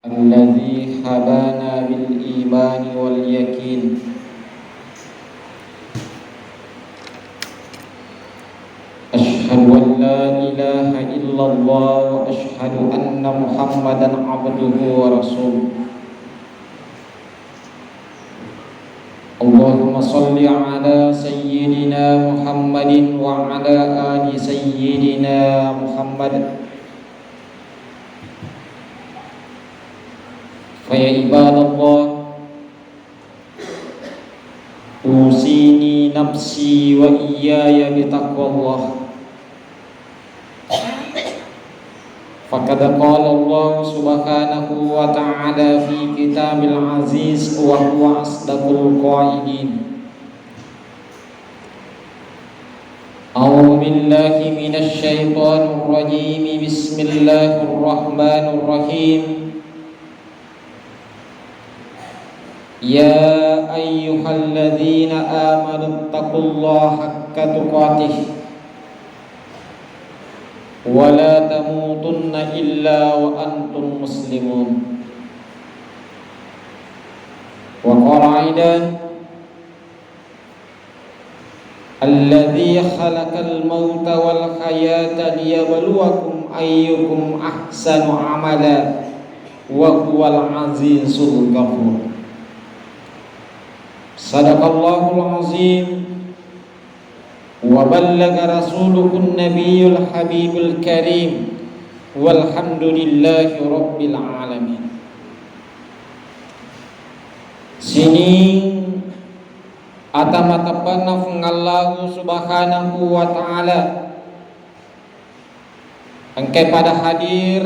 الذي هدانا بالإيمان واليقين أشهد أن لا إله إلا الله وأشهد أن محمدا عبده ورسوله اللهم صل على سيدنا محمد وعلى آل سيدنا محمد فيا عباد الله أوصيني نفسي وإياي بتقوى الله فقد قال الله سبحانه وتعالى في كتاب العزيز وهو أصدق القائلين أعوذ بالله من الشيطان الرجيم بسم الله الرحمن الرحيم يا أيها الذين آمنوا اتقوا الله حق تقاته ولا تموتن إلا وأنتم مسلمون وقال أيضا الذي خلق الموت والحياة ليبلوكم أيكم أحسن عملا وهو العزيز الغفور صدق الله العظيم وبلغ رسوله النبي الحبيب الكريم والحمد لله رب العالمين. Sini atamatapanna Allah subhanahu wa ta'ala engkau pada hadir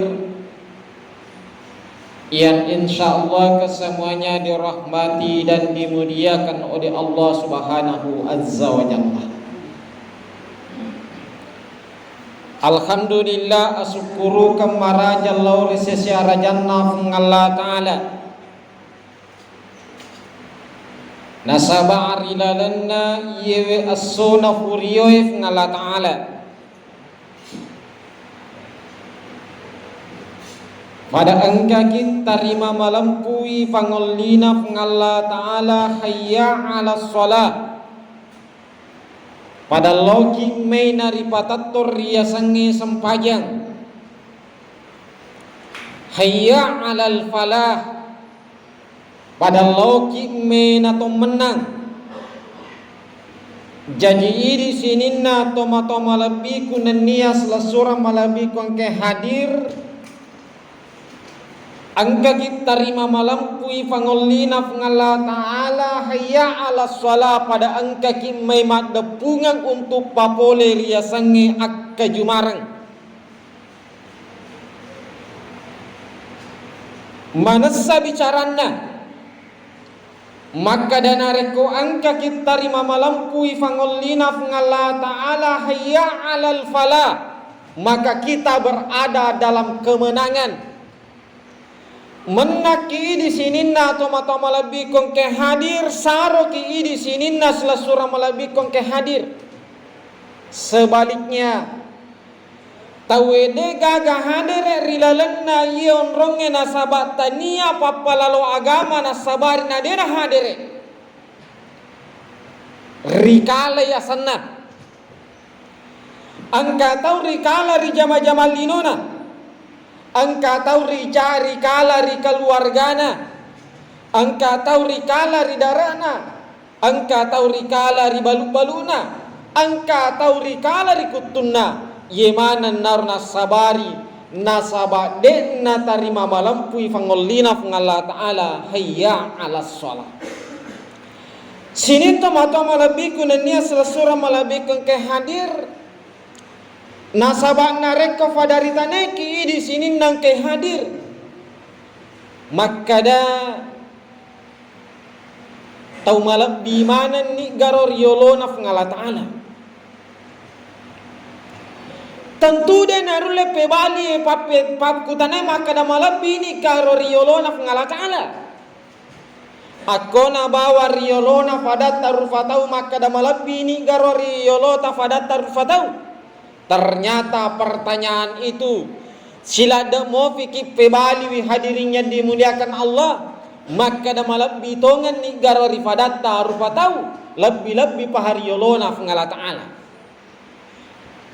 yang insyaallah kesemuanya dirahmati dan dimuliakan oleh Allah subhanahu azza wa jalla. Alhamdulillah asyukuru kamara jalla wa sesyara jannah Allah ta'ala nasaba arilalanna yewe as-suna furiyoif Allah ta'ala pada angka kita terima malampui pangolina Allah ta'ala hayya ala sholat pada logi may naripatator riasangi sempajang hayya alal falah pada logi may nato menang jadi iri sininna tomato malabiku nanias lasura malabiku angke hadir angka kita terima malampui pangolina Allah ta'ala hayya ala sholat pada angka kimai madepungan untuk papole riasangi akka jumarang manasa bicarana maka dana reko angka kita terima malampui pangolina Allah ta'ala hayya alal falah maka kita berada dalam kemenangan menaki di sininna toma-toma lebih kong ke hadir saro ki di sininna selasura malabih kong ke hadir sebaliknya tawede gaga hadir rilalanna ion ronge nasabat tania papalalo agama nasabari nadera hadir rikala ya sanna angka tau rikala rijama-jama linona angka tahu ricari kala ri keluargana angka tahu rikala ri darana angka tahu rikala ri balu-baluna angka tahu rikala ri kutunna yemana narna sabari nasaba denna tarima malampui fangolina Allah ta'ala hayya ala sholat sini tomato malabiku nania selasura malabiku ke hadir nasabak nareka fadaritane ki di sini nang ke hadir maka da tau malab di mana ni garor yolona Allah ta'ala tentu de narule pebali pap kutane maka da malab ini garor yolona Allah ta'ala akona bawa riolona fadat tarufatau maka da malab ini garor yolota fadat tarufatau. Ternyata pertanyaan itu Sila da mo fikip pebali wi hadirin yang dimuliakan Allah, maka da malabbi tongan ni garo rifadatta rupa tau lebih pahariyolona fungala ta'ala.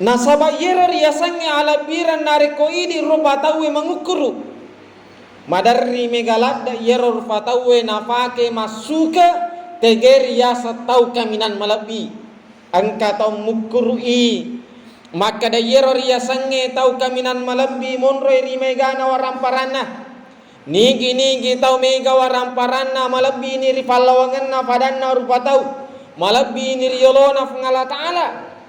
Nasaba yero riasannya ala biran nareko idi rupa tau mangukuru madarri megalada yero rupa tau nafake masuka tegeri yasa tau kaminan malabbi angka tau mukurui. Maka da yero riasannya tau kaminan malabbi monroy rimegana waramparana nigi tau mega waramparana malabbi ni ripalawanganna padanna rupa tau malabbi ni riyolona fungala ta'ala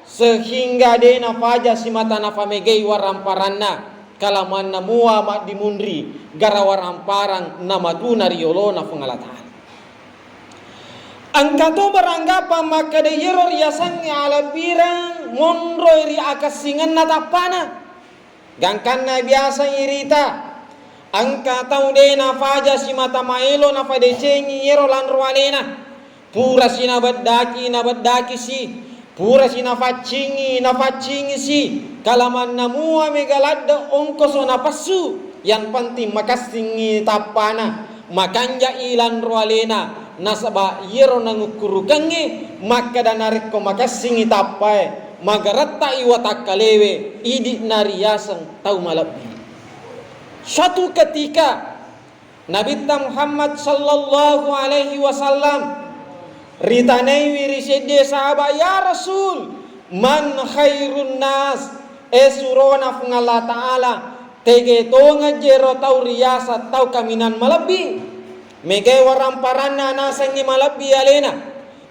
sehingga dena faja simatana famegei waramparana kalamanna mua mak dimundri gara waramparang namatuna riyolona fungala ta'ala. Angkato beranggapan maka de yero riasannya ala birang monroy ri akasingan natapana gangkanna biasa irita angkatau dena faja simata maelo na fadecengi yero lanrualena pura sina badaki si pura sina facingi si kalaman namua megaladda ongkoso napasu yang penting makasingi tapana makanja ilan rualena nasaba yero nangukurukange maka danarik ko makasingi tapai magaratta iwatak kalewe idi nariasan tau malabbi. Suatu ketika Nabi Muhammad sallallahu alaihi wasallam ritanai wirisede sahabat ya Rasul man khairun nas esurona fungala ta'ala tege tonga jero tau riasa tau kaminan malabbi mege waramparana nasangi malabbi alena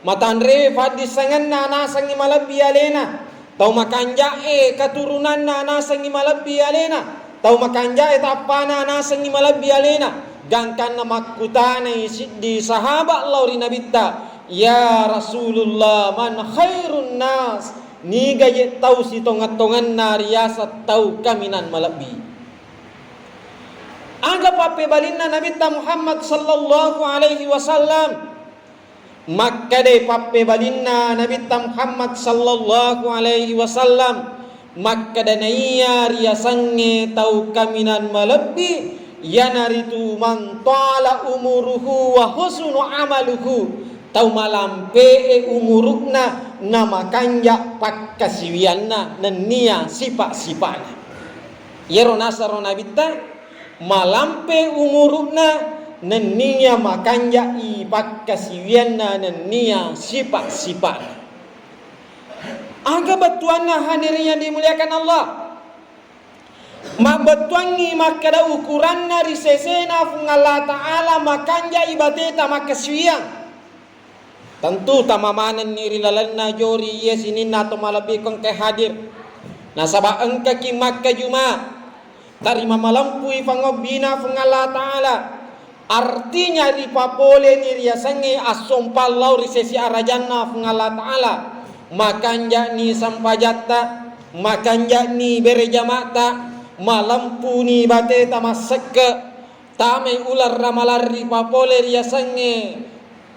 matanre fadis sanganna nasangi malabbi alena tau makanja katurunanna nasangi malabbi alena tau makanja tapana nasangi malabbi alena gangkan namakutana di sahabat lauri nabitta ya Rasulullah man khairun nas ni gaye tau si tongat-tongan nariasa tau kaminan malabbi. Aga pape balinna Nabi Muhammad sallallahu alaihi wasallam maka de pape balinna Nabi Muhammad sallallahu alaihi wasallam maka danaiya riasange tau kaminan malabbi yanaritu man tala umuruhu wa husnu amaluhu tau malampe umurukna nama kanja pakkasiwianna nenia sipak-sipakna yero nasaro nabita malampe umurukna nenia makanja ipakkasiwianna nenia sipak-sipakna. Aga batuanna hadirin yang dimuliakan Allah mabatuangi makada ukuranna risesena fungala ta'ala makanja ibateta makaswian tentu tamamanan ni rilalanna jori yesinin nato malabikon ke hadir nasaba engka ki makka juma tarima malampui fangobina fungala ta'ala artinya ripapole ni riasangi asompallau risesi arajanna fungala ta'ala makanja ni sampajatta makanja ni berejamata malampu ni bateta maseke tame ular ramalar ripapole riasangi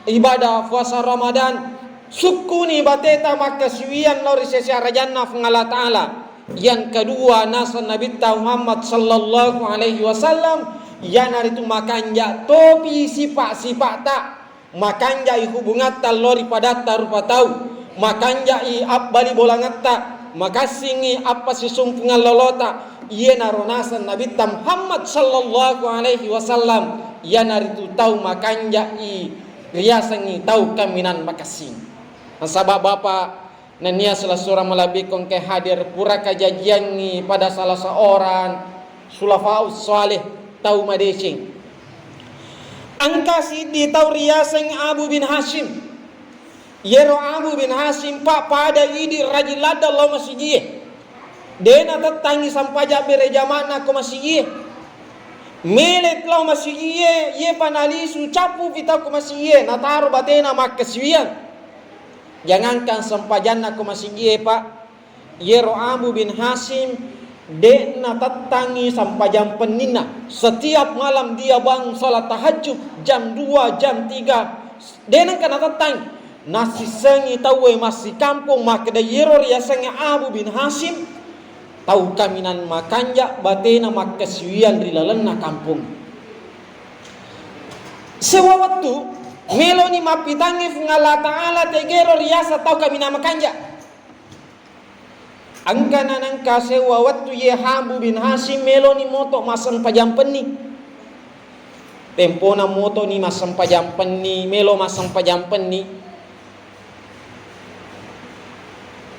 ibadah puasa Ramadan suku ni bateta makaswian lau risesi arajanna fungala ta'ala. Yang kedua nasan Nabi Muhammad sallallahu alaihi wasallam yana itu makanja topi sipak tak makanja hubungat lori padatta rupa tau makanja abbali bolangatta makasingi apa sisumpungan lolota yana ronasan Nabi Muhammad sallallahu alaihi wasallam yana itu tau makanja riasangi tau kaminan makasing sabab bapak nania salah seorang malabikon ke hadir pura kajajiangi pada salah seorang sulafaus saleh tau madesing angkasi di tau riaseng Abu bin Hashim yero Abu bin Hashim pak pada idi rajilada lo masijie dena tatangi sampaja berejamana ko masijie melek lo masijie ye panalisu capu vita ko masijie nataro batena makaswian. Jangankan sempajanna ko masijie pak yero Abu bin Hashim dena tatangi sampajam penina setiap malam dia bangun salat tahajud jam 2 jam 3 dena kana tatang nasi sengi tawe masih kampung maka da yero riasange Abu bin Hashim tau kaminan makanja batena makasiwian rilalanna kampung. Sewa waktu meloni mapitangi fungala ta'ala tegero riasa tau kamina makanja. Angkana nangka sewa waktu ye Hambu bin Hashim meloni moto masan pajampenni. Tempona moto ni masan pajampenni, melo masan pajampenni.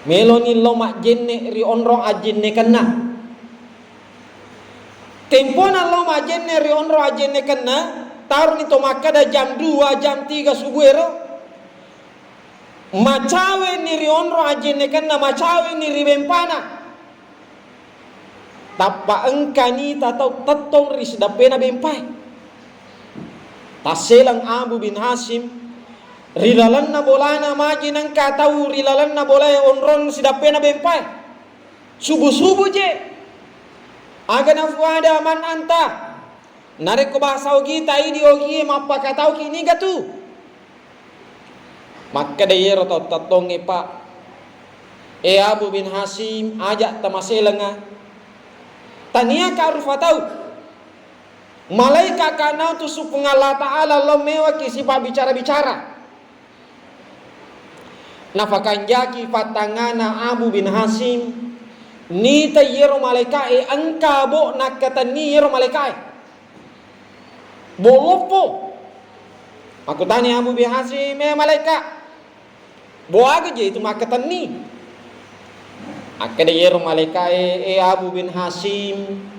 Meloni lomak jenne ri onrong ajenne kena. Tempona lomak jenne ri onrong ajenne kena. Taruh ni tomakada jam 2, jam 3 subuhero. Macawe ni ri onrong ajenne kena, macawe ni ri bempana. Tapa engkani tatau tatong ri sedapena bempai. Taselang Abu bin Hashim rilalanna bolana maji nang katau rilalanna bolaya onron sidapena bempai. Subuh-subuh je. Agana fuada man anta. Narek ko bahasa kita ini ogi mapa katau kini gatu. Maka dayero tatong epa. Abu bin Hashim ajak tamaselanga. Tania ka arfatau. Malaikat kanau tu supengala ta'ala lo mewa kisipa bicara-bicara. Nafakan jaki fatangana Abu bin Hashim ni tayero malaikai angka bo nakatan ni yero malaikai bolopo. Aku tanya Abu bin Hashim malaikat bo aga je itu makatan ni akade yero malaikai Abu bin Hashim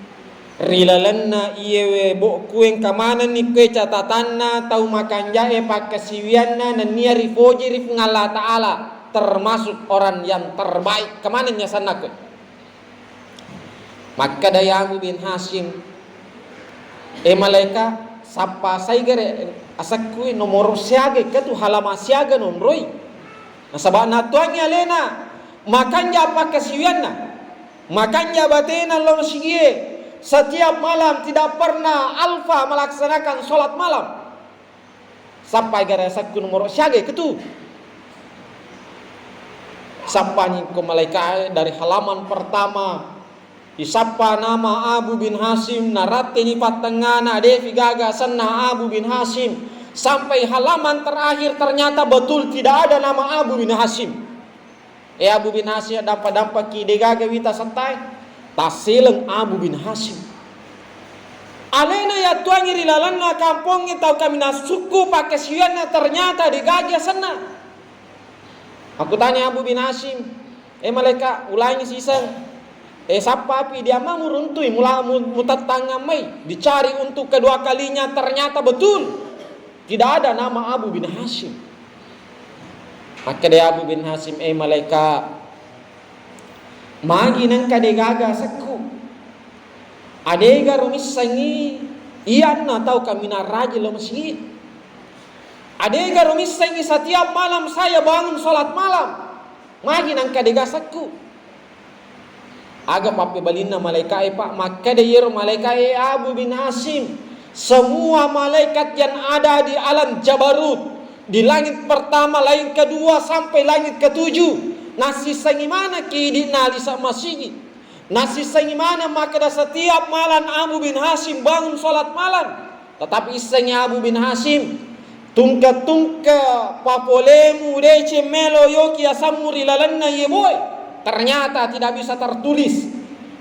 rilalanna iyewe bo kueng kamana ni kue catatanna tau makan jae pakasiwianna nan nia rifoji rif ngala ta'ala termasuk orang yang terbaik kemana nya sanaku. Maka daya Abu bin Hashim malaika sapa saigere asakui nomor siage ketu halama siaga nomroi nasabana tuanya lena makanja pakasiwianna makanja batena lo sigie. Setiap malam tidak pernah alfa melaksanakan sholat malam. Sampai gara sakku nomor syage ketu. Sapanya ke malaikat dari halaman pertama. Disapa nama Abu bin Hashim. Narate ni patengana devi gaga senna Abu bin Hashim. Sampai halaman terakhir ternyata betul tidak ada nama Abu bin Hashim. Abu bin Hashim dampak ki degaga wita santai. Tasileng Abu bin Hashim. Alena ya tuangi rilalanna kampungnya tau kami nasuku pakai sianna ternyata digajah sana. Aku tanya Abu bin Hashim, malaikat ulangi sisang. Sapa api dia mau runtui mula mutatanga mai dicari untuk kedua kalinya ternyata betul tidak ada nama Abu bin Hashim. Maka dia Abu bin Hashim malaikat magi nang kadegaga sakku adega rumis sangi iyan na tahu kami na raja lo masjid adega rumis sangi setiap malam saya bangun salat malam magi nang kadega sakku aga pape balina malaikat pak maka deyer malaikat Abu bin Hashim semua malaikat yang ada di alam Jabarut di langit pertama langit kedua sampai langit ketujuh nasi sangimana kidi nali sama masjid. Nasi sangimana maka setiap malam Abu bin Hashim bangun salat malam. Tetapi isanya Abu bin Hashim tungka papolemu dece melo yoki asamuri lalanna yeboy. Ternyata tidak bisa tertulis.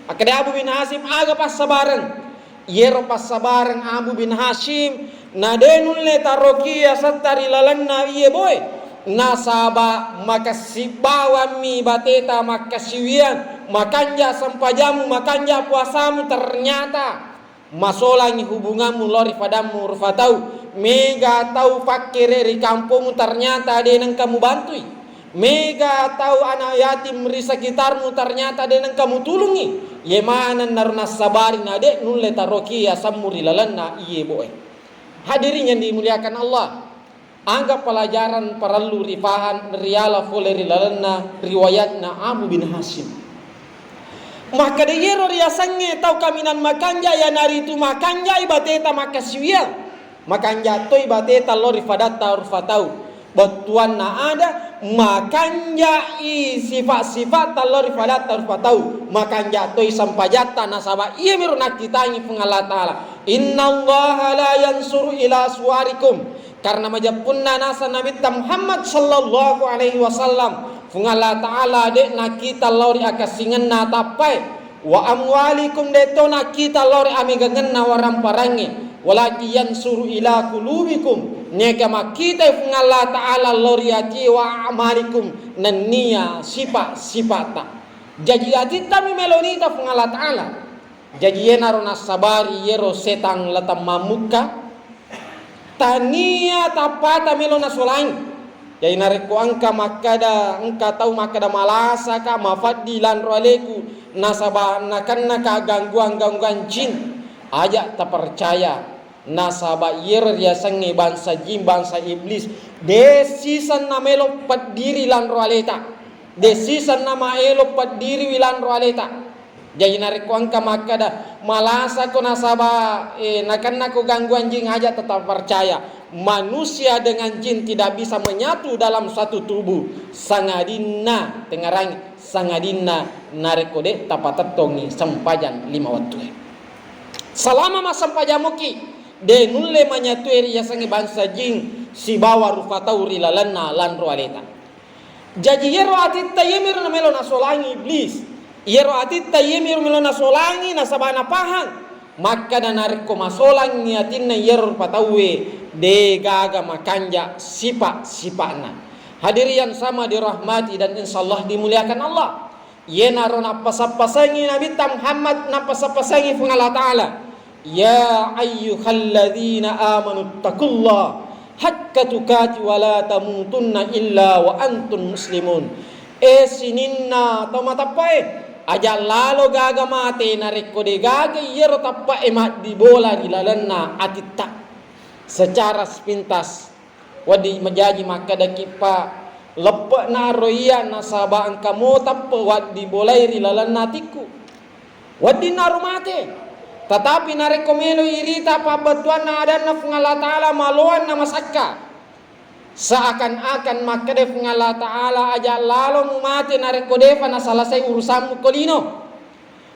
Akhirnya Abu bin Hashim aga pas sabareng. Yero pas sabareng Abu bin Hashim nadenun le tarokia satari lalanna yeboy. Nasaba makasibawa mi bateta makasiwian makanja sampajamu makanja puasamu ternyata masolangi hubunganmu lori padamu rufatau mega tau fakire di kampungmu ternyata ada yang kamu bantui mega tau anak yatim di sekitarmu ternyata ada yang kamu tulungi yemana naruna sabarin ade nulle tarokia samuri lalanna iye boy. Hadirin yang dimuliakan Allah, anggap pelajaran perlu rifahan riala foleri lalanna riwayatna Abu bin Hashim. Maka deyero riasange tau kaminan makanja ya nari tu makanja ibateta makasiwian makanja to ibateta lo rifadata urfatau Batuan na ada makanja i sifat-sifat talor fadat tarfatau makanja toi sampajata nasaba iya miru nakitangi Allah Ta'ala. Innallaha la yansuru ila suwarikum, karena majapunna nasa Nabi Muhammad sallallahu alaihi wasallam fung Allah Ta'ala de nakita lori akasingan na tapai wa amwalikum deto nakita lori amigangan na waram parangi walaki yansuru ila kulubikum neka makita fung Allah Ta'ala loriati wa amalikum nania sifata. Jadi ati tami melonita fung Allah Ta'ala. Jadi yenaro nasabari yero setang latam mamuka tania tapata melona solain. Jadi nareko angka makada angka tahu makada malasa ka mafadilan roaleku nasaba nakanna ka gangguan jin aja tak percaya nasaba yer ya sangi bangsa jin bangsa iblis desisan namelo padiri lan roaleta desisan nama elo padiri wilan roaleta. Jadi nareko angka makada malasa ko nasaba nakanna ko gangguan jin aja tetap percaya manusia dengan jin tidak bisa menyatu dalam satu tubuh. Sangadina tengarang sangadina narekode tapatattongi sampajan 5 waktu. Selama masa sampajamuki de nulle menyatu eri yasangi bangsa jin si bawa rufatauri lalanna lan roaleta. Jadi yero atitta yemir na melo nasolangi iblis. Yero atitta yemir melo nasolangi nasabana pahang. Maka dan nariko masolang niatinna yero patawe de gaga makanja sifat-sifatna. Hadirin sama dirahmati dan insyaallah dimuliakan Allah. Yenaro napasapasangi Nabi Muhammad napasapasangi fung Allah Ta'ala. Ya ayyuhalladzina amanu taqullah haqqa tuqati wa la tamutunna illa wa antum muslimun. Sininna tomatapai aja lalo gaga mate nareko de gaga yero tappa emat di bola di lalanna atitta secara sepintas wadi menjadi maka dakipa lepak na roya nasaba angkamo tappa wadi bolai di lalanna tiku wadi narumate tetapi nareko melo irita pabatuan na ada na Allah Ta'ala maluan na masakka seakan-akan maka def Allah Ta'ala aja lalu mati nareko defa na selesai urusanmu kolino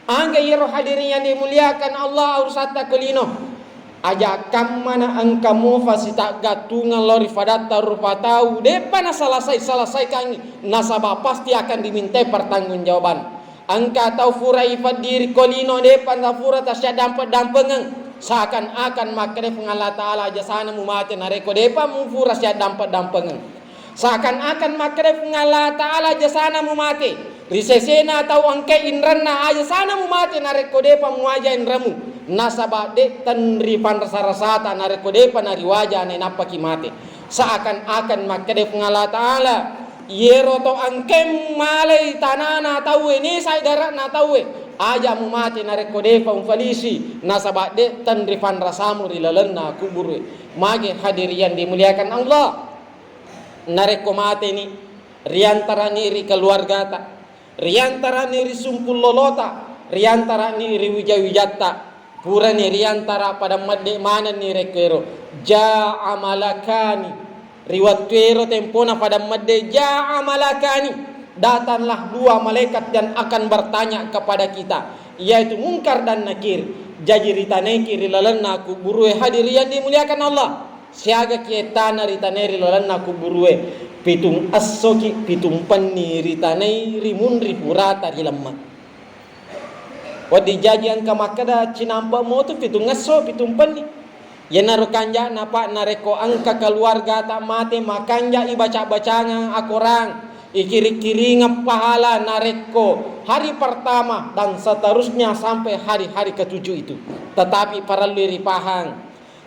angga yero hadirin yang dimuliakan Allah urusata kolino aja kamana angkamu fasita gatungan lori fadatta rupatau depa na selesai kangi nasabah pasti akan diminta pertanggungjawaban angka tau furai fadiri kolino depa na fura tasya dampengang seakan-akan makne Allah Ta'ala jasana mumate nareko depa mufuras ya dampengan seakan-akan makne Allah Ta'ala jasana mumate risesena atau angke inranna aja sana mumate nareko depa muaja inramu nasaba de tanripan rasa-rasata nareko depa nari wajah ne napaki mate seakan-akan makne Allah Ta'ala yero to angke malai tanana tahu ini saya darat na tahu aja mu mati nareko depa umfalisi nasabak de tanrifan rasamu rilalanna kubur mage hadirian dimuliakan Allah nareko mati ni riantara ni ri keluarga ta riantara ni ri sumpul lolota riantara ni ri wijawijatta pura ni riantara pada madde mana ni rekero ja amalakani riwatero tempona pada madde ja amalakani datanglah 2 malaikat dan akan bertanya kepada kita yaitu Munkar dan Nakir. Jadi ritaneki rilalanna kuburue hadirin dimuliakan Allah siaga kietana ritaneri rilalanna kuburue pitung asoki pitung panni ritanei rimunri purata rilamma wadi jajian kamakada cinampa motu pitung aso pitung panni yenaro kanja napa nareko angka keluarga tak mate makanja ibaca-bacanya akorang ikiri-kiringan pahala nareko hari pertama dan seterusnya sampai hari-hari ke-7 itu. Tetapi para liri pahang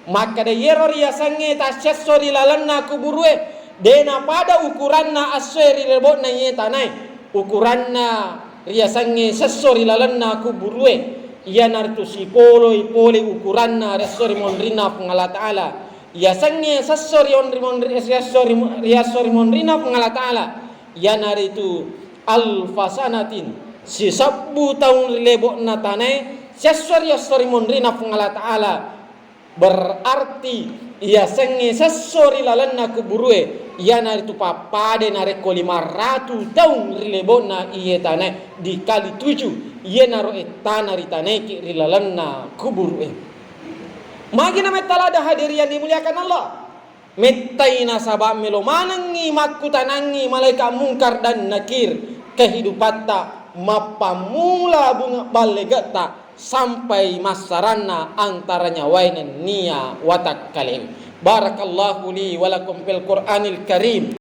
maka de yeror ya sange tasyessori lalanna kuburue dena pada ukuranna aseri lebotna yetanai ukuranna ria sange sessori lalanna kuburue ia nartu sipolo ipole ukuranna resori monrina Allah Ta'ala ya sange sessori monrina Allah Ta'ala yanar itu alfasanatin si sabbu tahun lebok natanai sesori monrina Allah Ta'ala berarti ia sengi sesori lalanna kuburue ia nari tu papade nare ko 500 tahun rilebona iye tanai dikali 7 iye naro etana ritaneki rilalanna kubur magi na metalada hadirian dimuliakan Allah mettaina sabab melo manangi makutanangi malaikat mungkar dan nakir kehidupatta mapamula bunga balegata sampai masarana antaranya wainan nia watak kalim. Barakallahu li walakum fil Qur'anil Karim.